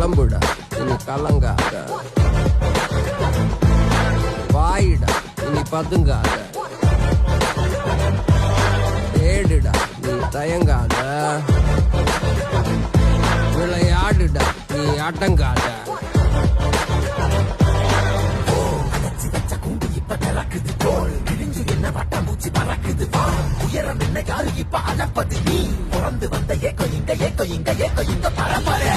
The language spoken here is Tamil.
கிளம்புடா இனி கலங்காத, வாயிடா இனி பதுங்காத, தேடுடா நீ தயங்காத, விளையாடுடா நீ அடங்காத. என்ன வட்டம்பூச்சி பறக்குது வா, உயரம் என்ன யாரு இப்ப அளப்பது நீ, பிறந்து வந்த ஏக்கோ இங்க ஏக்கோ இங்க ஏக்கோ இங்க பரம்பரை.